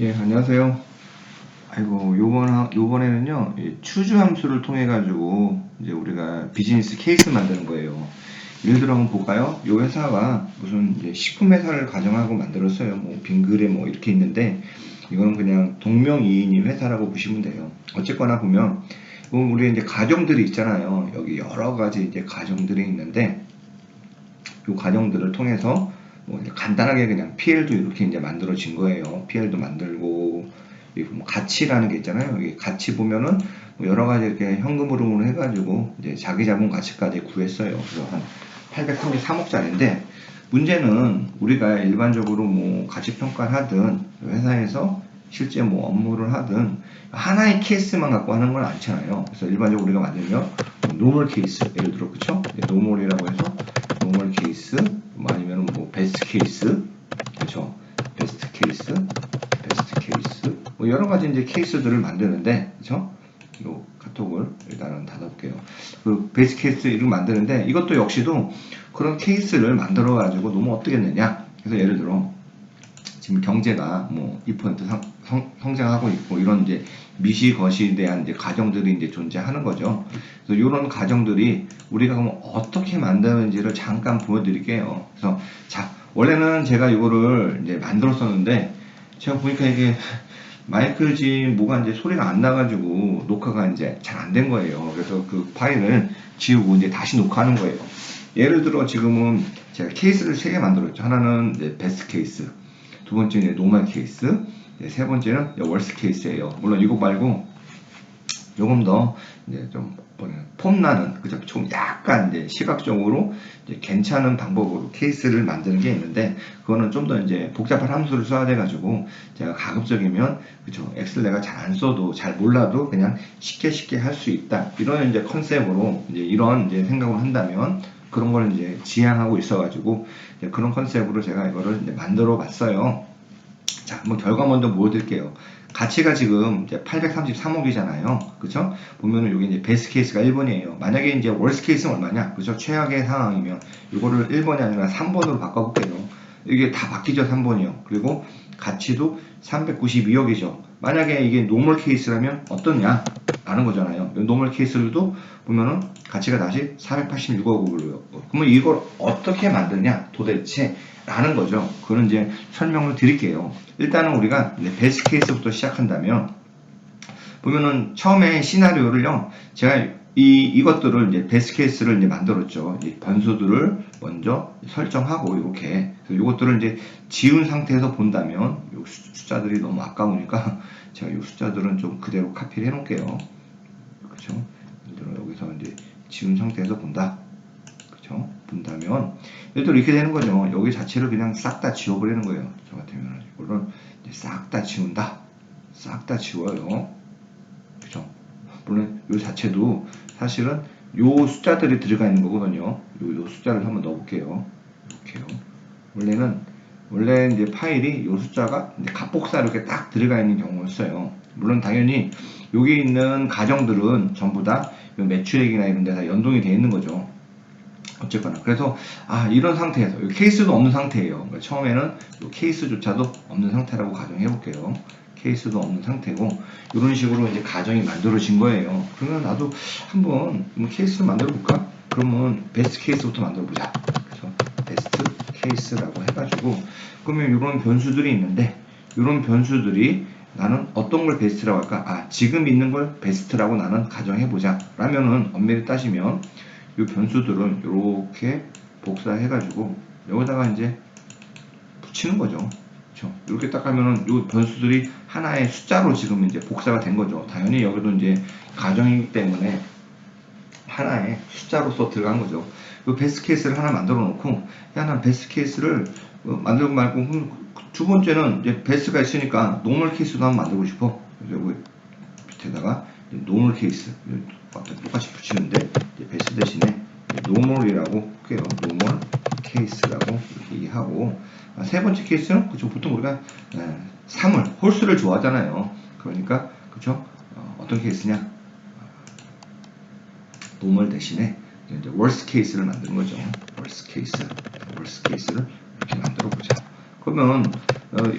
예, 안녕하세요. 아이고, 요번에는요, 이 추주 함수를 통해 가지고 이제 우리가 비즈니스 케이스 만드는 거예요. 예를 들어 한번 볼까요? 요 회사가 무슨 이제 식품 회사를 가정하고 만들었어요. 뭐 빙그레 뭐 이렇게 있는데 이거는 그냥 동명이인인 회사라고 보시면 돼요. 어쨌거나 보면 우리 이제 가정들이 있잖아요. 여기 여러 가지 이제 가정들이 있는데 이 과정들을 통해서 뭐 간단하게 그냥 PL도 이렇게 이제 만들어진 거예요. PL도 만들고 뭐 가치라는 게 있잖아요. 여기 가치 보면은 뭐 여러 가지 이렇게 현금으로 해가지고 이제 자기 자본 가치까지 구했어요. 그래서 한 833억짜리인데 문제는 우리가 일반적으로 뭐 가치 평가를 하든 회사에서 실제 뭐 업무를 하든 하나의 케이스만 갖고 하는 건 않잖아요. 그래서 일반적으로 우리가 만들면 노멀 케이스, 예를 들어 그쵸? 노멀이라고 해서 노멀 케이스, 뭐 아니면 뭐 베스트 케이스, 그렇죠? 베스트 케이스, 베스트 케이스, 뭐 여러 가지 이제 케이스들을 만드는데, 그렇죠? 요 카톡을 일단은 닫아볼게요. 그 베스트 케이스 이렇게 만드는데 이것도 역시도 그런 케이스를 만들어 가지고 너무 어떻게 했느냐? 그래서 예를 들어 지금 경제가 뭐 2% 성장하고 있고 이런 이제 미시거시에 대한 이제 가정들이 이제 존재하는 거죠. 그래서 이런 가정들이 우리가 그럼 어떻게 만드는지를 잠깐 보여드릴게요. 그래서 자, 원래는 제가 이거를 이제 만들었었는데 제가 보니까 이게 마이크지 뭐가 이제 소리가 안 나가지고 녹화가 이제 잘 안 된 거예요. 그래서 그 파일을 지우고 이제 다시 녹화하는 거예요. 예를 들어 지금은 제가 케이스를 3개 만들었죠. 하나는 이제 베스트 케이스, 두 번째는 노멀 케이스, 세 번째는 월스 케이스예요. 물론 이거 말고 조금 더 이제 좀 폼나는 그죠? 좀 약간 이제 시각적으로 이제 괜찮은 방법으로 케이스를 만드는 게 있는데 그거는 좀 더 이제 복잡한 함수를 써야 돼 가지고 제가 가급적이면 그죠? 엑셀 내가 잘 안 써도 잘 몰라도 그냥 쉽게 할 수 있다 이런 이제 컨셉으로 이제 이런 이제 생각을 한다면 그런 걸 이제 지향하고 있어가지고 그런 컨셉으로 제가 이거를 이제 만들어 봤어요. 자, 한번 결과 먼저 보여드릴게요. 가치가 지금 이제 833억이잖아요. 그쵸? 보면은 여기 이제 베스트 케이스가 1번이에요. 만약에 이제 월스 케이스는 얼마냐? 그죠? 최악의 상황이면 이거를 1번이 아니라 3번으로 바꿔볼게요. 이게 다 바뀌죠, 3번이요. 그리고 가치도 392억이죠. 만약에 이게 노멀 케이스라면 어떠냐? 라는 거잖아요. 노멀 케이스들도 보면은 가치가 다시 486억으로요. 그러면 이걸 어떻게 만드냐? 도대체? 라는 거죠. 그거는 이제 설명을 드릴게요. 일단은 우리가 베스트 케이스부터 시작한다면 보면은 처음에 시나리오를요. 제가 이것들을 이제 베스트 케이스를 이제 만들었죠. 이 변수들을 먼저 설정하고 이렇게 이것들을 이제 지운 상태에서 본다면 이 숫자들이 너무 아까우니까 제가 이 숫자들은 좀 그대로 카피를 해 놓을게요. 그렇죠? 예를 들어 여기서 이제 지운 상태에서 본다. 그렇죠? 본다면 예를 들어 이렇게 되는 거죠. 여기 자체를 그냥 싹 다 지워버리는 거예요. 저 같으면 이거를 싹 다 지운다. 싹 다 지워요. 그죠? 물론 이 자체도 사실은 요 숫자들이 들어가 있는 거거든요. 요 숫자를 한번 넣어볼게요. 이렇게요. 원래 이제 파일이 요 숫자가 이제 값복사 이렇게 딱 들어가 있는 경우였어요. 물론 당연히 여기 있는 가정들은 전부 다 매출액이나 이런 데 다 연동이 되어 있는 거죠. 어쨌거나 그래서 이런 상태에서 케이스도 없는 상태예요. 그러니까 처음에는 케이스조차도 없는 상태라고 가정해 볼게요. 케이스도 없는 상태고 이런 식으로 이제 가정이 만들어진 거예요. 그러면 나도 한번 케이스를 만들어 볼까? 그러면 베스트 케이스부터 만들어 보자. 그래서 베스트 케이스라고 해가지고 그러면 이런 변수들이 있는데 이런 변수들이 나는 어떤 걸 베스트라고 할까? 지금 있는 걸 베스트라고 나는 가정해 보자. 라면은 엄밀히 따지면 이 변수들은 이렇게 복사해가지고 여기다가 이제 붙이는 거죠. 그렇죠? 이렇게 딱 하면은 이 변수들이 하나의 숫자로 지금 이제 복사가 된 거죠. 당연히 여기도 이제 가정이기 때문에 하나의 숫자로서 들어간 거죠. 이 베스트 케이스를 하나 만들어 놓고, 난 베스트 케이스를 만들고 말고, 두 번째는 이제 베스트가 있으니까 노멀 케이스도 한번 만들고 싶어. 그래서 여기 밑에다가 노멀 케이스 똑같이 붙이는데 베스트 대신에 노멀이라고 할게요. 노멀 케이스라고 이렇게 하고 세 번째 케이스는 그쵸 보통 우리가 사물 홀수를 좋아하잖아요. 그러니까 그쵸 어떤 케이스냐 노멀 대신에 이제 월스 케이스를 만드는 거죠. 월스 케이스를 이렇게 만들어 보자. 그러면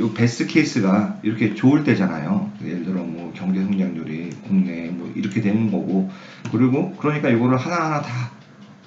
요 베스트 케이스가 이렇게 좋을 때잖아요. 예를 들어 뭐 경제 성장률이 국내 뭐 이렇게 되는 거고, 그리고 그러니까 이거를 하나하나 다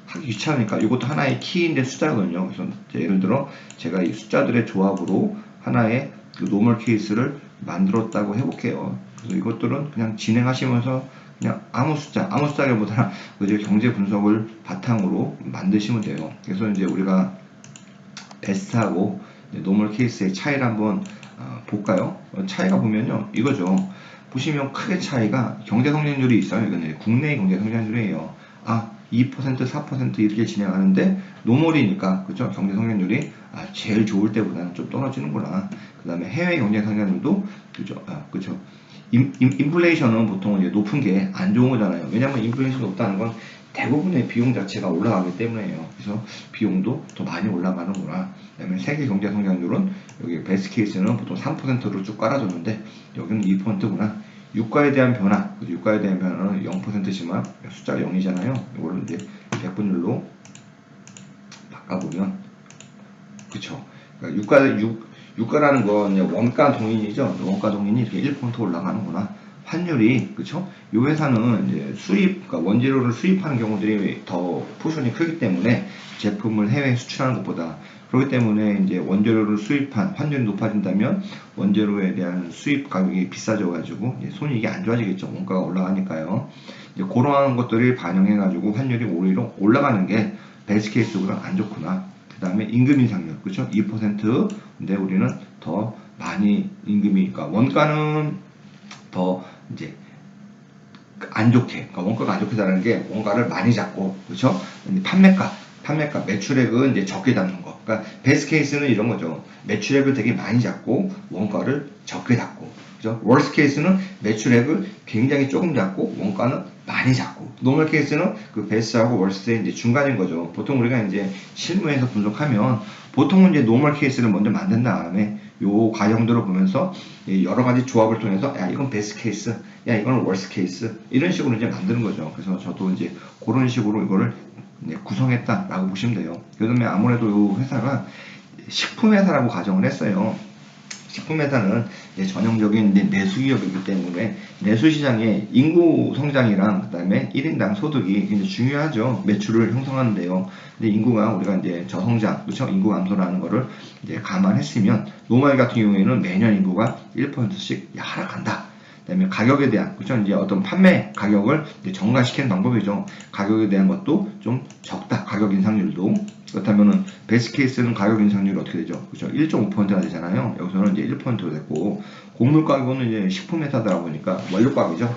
하기 귀찮으니까 이것도 하나의 키인데 숫자거든요. 그래서 예를 들어 제가 이 숫자들의 조합으로 하나의 그 노멀 케이스를 만들었다고 해볼게요. 그래서 이것들은 그냥 진행하시면서 그냥 아무 숫자기보다는 이제 경제 분석을 바탕으로 만드시면 돼요. 그래서 이제 우리가 베스트하고 노멀 케이스의 차이를 한번 볼까요? 차이가 보면요, 이거죠. 보시면 크게 차이가 경제 성장률이 있어요. 이거는 국내 경제 성장률이에요. 2%, 4% 이렇게 진행하는데 노멀이니까, 그죠? 경제 성장률이 제일 좋을 때보다는 좀 떨어지는구나. 그 다음에 해외 경제 성장률도, 그죠? 그죠? 인플레이션은 보통 이제 높은 게 안 좋은 거잖아요. 왜냐면 인플레이션 높다는 건 대부분의 비용 자체가 올라가기 때문에요. 그래서 비용도 더 많이 올라가는구나. 그다음에 세계 경제 성장률은 여기 베스트 케이스는 보통 3%로 쭉 깔아줬는데 여기는 2%구나. 유가에 대한 변화, 유가에 대한 변화는 0%지만 숫자가 0이잖아요. 이거를 이제 백분율로 바꿔보면, 그쵸? 그러니까 유가라는 건 원가 동인이죠. 원가 동인이 이렇게 1% 올라가는구나. 환율이, 그쵸? 이 회사는 이제 그러니까 원재료를 수입하는 경우들이 더 포션이 크기 때문에 제품을 해외에 수출하는 것보다, 그렇기 때문에 이제 원재료를 수입한 환율이 높아진다면 원재료에 대한 수입 가격이 비싸져가지고 손익이 안 좋아지겠죠. 원가가 올라가니까요. 이제 그러한 것들이 반영해가지고 환율이 오히려 올라가는 게 베스트 케이스보다 안 좋구나. 그 다음에 임금 인상률, 그렇죠? 2%인데 우리는 더 많이 임금이, 그러니까 원가는 더 이제 안 좋게, 그러니까 원가가 안 좋게 다는 게 원가를 많이 잡고, 그렇죠? 판매가, 매출액은 이제 적게 잡는 거. 그러니까 베스트 케이스는 이런 거죠. 매출액을 되게 많이 잡고 원가를 적게 잡고, 그죠? 월스 케이스는 매출액을 굉장히 조금 잡고 원가는 많이 잡고, 노멀 케이스는 그 베스트하고 월스의 이제 중간인 거죠. 보통 우리가 이제 실무에서 분석하면 보통은 이제 노멀 케이스를 먼저 만든 다음에 요 과정들을 보면서 여러 가지 조합을 통해서 야 이건 베스트 케이스, 야 이건 월스 케이스, 이런 식으로 이제 만드는 거죠. 그래서 저도 이제 그런 식으로 이거를 구성했다라고 보시면 돼요. 그 다음에 아무래도 이 회사가 식품회사라고 가정을 했어요. 식품회사는 전형적인 내수 기업이기 때문에 내수 시장의 인구 성장이랑 그다음에 1인당 소득이 굉장히 중요하죠. 매출을 형성하는데요. 근데 인구가 우리가 이제 저성장, 그렇죠? 인구 감소라는 거를 이제 감안했으면 노말 같은 경우에는 매년 인구가 1%씩 하락한다. 그다음에 가격에 대한, 그렇죠? 이제 어떤 판매 가격을 이제 정가시키는 방법이죠. 가격에 대한 것도 좀 적다. 가격 인상률도. 그렇다면은 베스트 케이스는 가격 인상률이 어떻게 되죠? 그렇죠? 1.5%가 되잖아요. 여기서는 이제 1%가 됐고, 곡물 가격은 이제 식품 회사다 보니까 원료 가격이죠.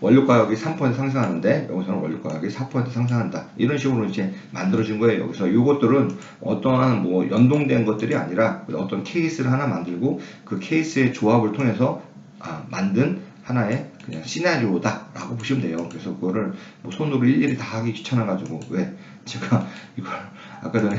원료 가격이 3% 상승하는데 여기서는 원료 가격이 4% 상승한다. 이런 식으로 이제 만들어진 거예요. 그래서 이것들은 어떠한 뭐 연동된 것들이 아니라 어떤 케이스를 하나 만들고 그 케이스의 조합을 통해서 만든 하나의 그냥 시나리오다라고 보시면 돼요. 그래서 그거를 뭐 손으로 일일이 다 하기 귀찮아가지고, 왜 제가 이걸 아까 전에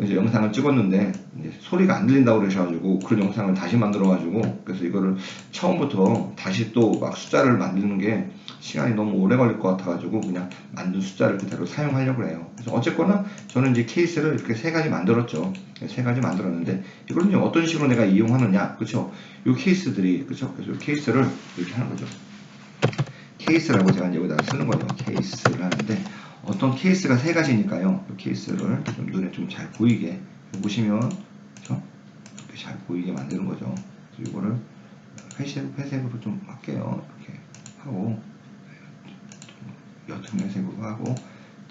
이제 영상을 찍었는데 이제 소리가 안 들린다고 그러셔가지고 그런 영상을 다시 만들어가지고, 그래서 이거를 처음부터 다시 또 막 숫자를 만드는 게 시간이 너무 오래 걸릴 것 같아가지고 그냥 만든 숫자를 그대로 사용하려고 해요. 그래서 어쨌거나 저는 이제 케이스를 이렇게 세 가지 만들었죠. 세 가지 만들었는데 이걸 이제 어떤 식으로 내가 이용하느냐, 그렇죠? 요 케이스들이, 그렇죠? 그래서 케이스를 이렇게 하는 거죠. 케이스라고 제가 이제 여기다가 쓰는 거죠. 케이스를 하는데 어떤 케이스가 세 가지니까요. 이 케이스를 좀 눈에 좀 잘 보이게 보시면, 그렇죠? 이렇게 잘 보이게 만드는 거죠. 그래서 이거를 회색으로 좀 할게요. 이렇게 하고 옅은 회색으로 하고,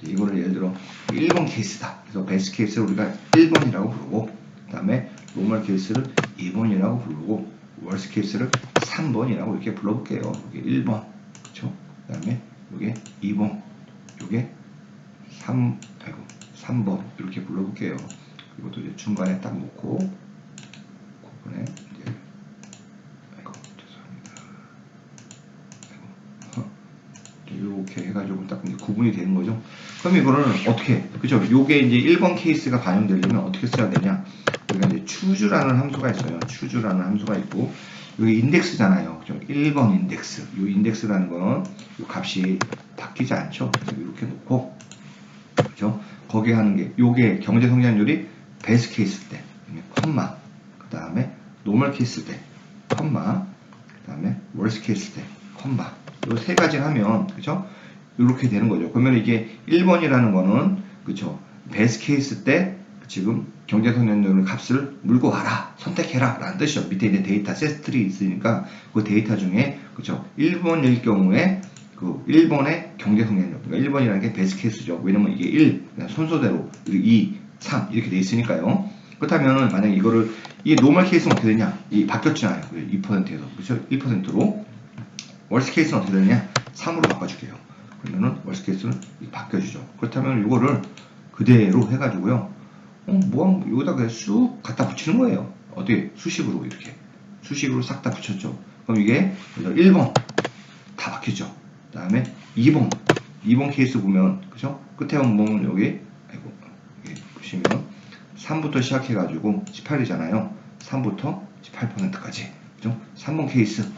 이거를 예를 들어 1번 케이스다. 그래서 베스트 케이스를 우리가 1번이라고 부르고, 그 다음에 노멀 케이스를 2번이라고 부르고, 월스 케이스를 3번이라고 이렇게 불러볼게요. 이게 1번, 그쵸? 그 다음에 이게 2번, 이게 3번 이렇게 불러볼게요. 이것도 이제 중간에 딱 놓고, 부분에 이제, 이렇게 해가지고 딱 구분이 되는 거죠. 그럼 이거는 어떻게, 그죠? 요게 이제 1번 케이스가 반영되려면 어떻게 써야 되냐? 우리가 이제 추주라는 함수가 있어요. 추주라는 함수가 있고, 여기 인덱스잖아요. 그죠? 1번 인덱스. 요 인덱스라는 건 요 값이 바뀌지 않죠. 그래서 이렇게 놓고, 그죠? 거기에 하는 게, 요게 경제 성장률이 베스트 케이스 때, 컴마, 그 다음에 노멀 케이스 때 컴마, 그 다음에 월스 케이스 때 컴마. 요 세 가지 하면 그죠? 이렇게 되는 거죠. 그러면 이게 1번이라는 거는 그죠? 베스트 케이스 때 지금 경제성장률 값을 물고 와라, 선택해라 라는 뜻이죠. 밑에 이제 데이터 세트들이 있으니까 그 데이터 중에 그죠? 1번일 경우에 그 1번의 경제성장률, 그러니까 1번이라는 게 베스트 케이스죠. 왜냐면 이게 1 순서대로 2, 3 이렇게 돼 있으니까요. 그렇다면 만약에 이거를 이 노멀 케이스는 어떻게 되냐? 이 바뀌었잖아요. 2%에서 그렇죠? 1%로 월스 케이스는 어떻게 되냐? 3으로 바꿔줄게요. 그러면은 월스 케이스는 바뀌어주죠. 그렇다면 이거를 그대로 해가지고요. 뭐 여기다 그냥 쑥 갖다 붙이는 거예요. 어떻게 수식으로 이렇게 수식으로 싹 다 붙였죠. 그럼 이게 1번 다 바뀌죠. 그 다음에 2번 케이스 보면 그죠? 끝에 보면 여기 아이고 여기 보시면 3부터 시작해가지고 18이잖아요. 3부터 18%까지 그죠? 3번 케이스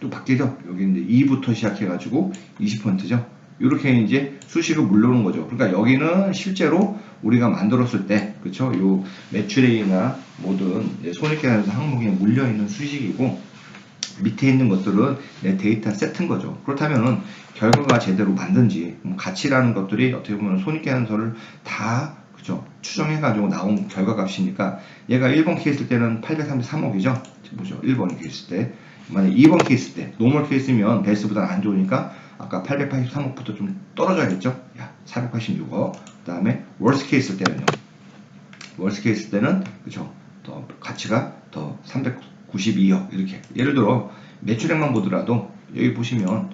또 바뀌죠. 여기 이제 2부터 시작해가지고 20%죠. 이렇게 이제 수식을 물러오는 거죠. 그러니까 여기는 실제로 우리가 만들었을 때, 그쵸? 요 매출액이나 모든 손익계산서 항목에 물려있는 수식이고, 밑에 있는 것들은 내 데이터 세트인 거죠. 그렇다면 결과가 제대로 맞는지, 가치라는 것들이 어떻게 보면 손익계산서를 다 그죠? 추정해가지고 나온 결과값이니까 얘가 1번 케이스 때는 833억이죠. 뭐죠? 1번 케이스 때. 만약 2번 케이스 때, 노멀 케이스면 베이스보다 안 좋으니까 아까 883억부터 좀 떨어져야겠죠? 야, 486억. 그 다음에 월스 케이스 때는요. 월스 케이스 때는 그죠? 더 가치가 더 392억 이렇게. 예를 들어 매출액만 보더라도 여기 보시면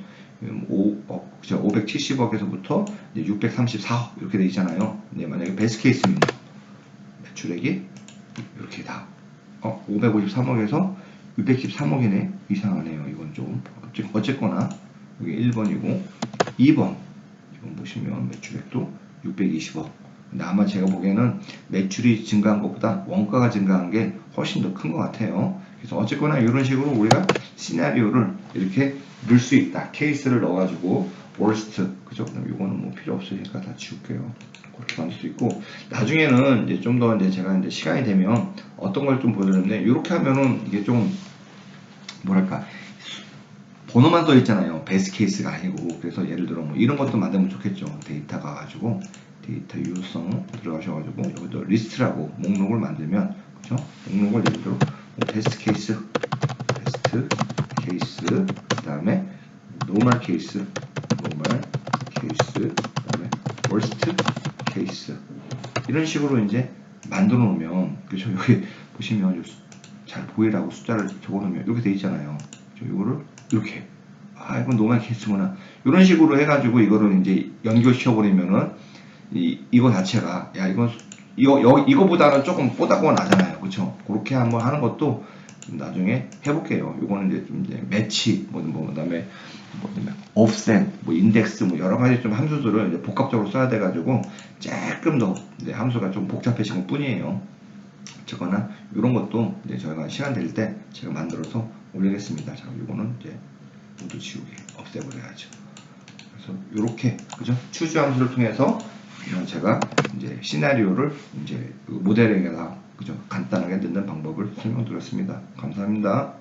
570억에서부터 634억 이렇게 돼 있잖아요. 근데 만약에 베스트 케이스면 매출액이 이렇게 다 553억에서 613억이네. 이상하네요. 이건 좀 어쨌거나 여기 1번이고 2번 이건 보시면 매출액도 620억. 근데 아마 제가 보기에는 매출이 증가한 것보다 원가가 증가한 게 훨씬 더 큰 것 같아요. 그래서 어쨌거나 이런 식으로 우리가 시나리오를 이렇게 넣을 수 있다. 케이스를 넣어가지고 월스트 그죠? 그럼 이거는 뭐 필요 없으니까 다 지울게요. 그렇게 만들 수 있고 나중에는 이제 좀 더 이제 제가 이제 시간이 되면 어떤 걸 좀 보여드렸는데 이렇게 하면은 이게 좀 뭐랄까 번호만 써 있잖아요. 베스트 케이스가 아니고. 그래서 예를 들어 뭐 이런 것도 만들면 좋겠죠. 데이터 가가지고 데이터 유효성 들어가셔가지고 여기도 리스트라고 목록을 만들면 그죠? 목록을 예를 들어 베스트 케이스 그 다음에 노멀 케이스 그 다음에 월스트 케이스 이런 식으로 이제 만들어 놓으면 그죠? 여기 보시면 잘 보이라고 숫자를 적어 놓으면 이렇게 돼 있잖아요. 이거를 이렇게 이건 노멀 케이스구나 이런 식으로 해가지고 이거를 이제 연결시켜 버리면은 이거 자체가 야 이거보다는 조금 뽀얗고 나잖아요. 그쵸? 그렇게 한번 하는 것도 나중에 해볼게요. 이거는 이제 좀 이제 매치 그다음에 offset 인덱스 여러 가지 좀 함수들을 이제 복합적으로 써야 돼가지고 조금 더 이제 함수가 좀 복잡해진 것 뿐이에요. 어쨌거나 이런 것도 이제 저희가 시간 될 때 제가 만들어서 올리겠습니다. 자, 이거는 이제 모두 지우기 없애버려야죠. 그래서 이렇게 그죠? 추주 함수를 통해서 제가 이제 시나리오를 이제 모델에다가 그죠? 간단하게 넣는 방법을 설명드렸습니다. 감사합니다.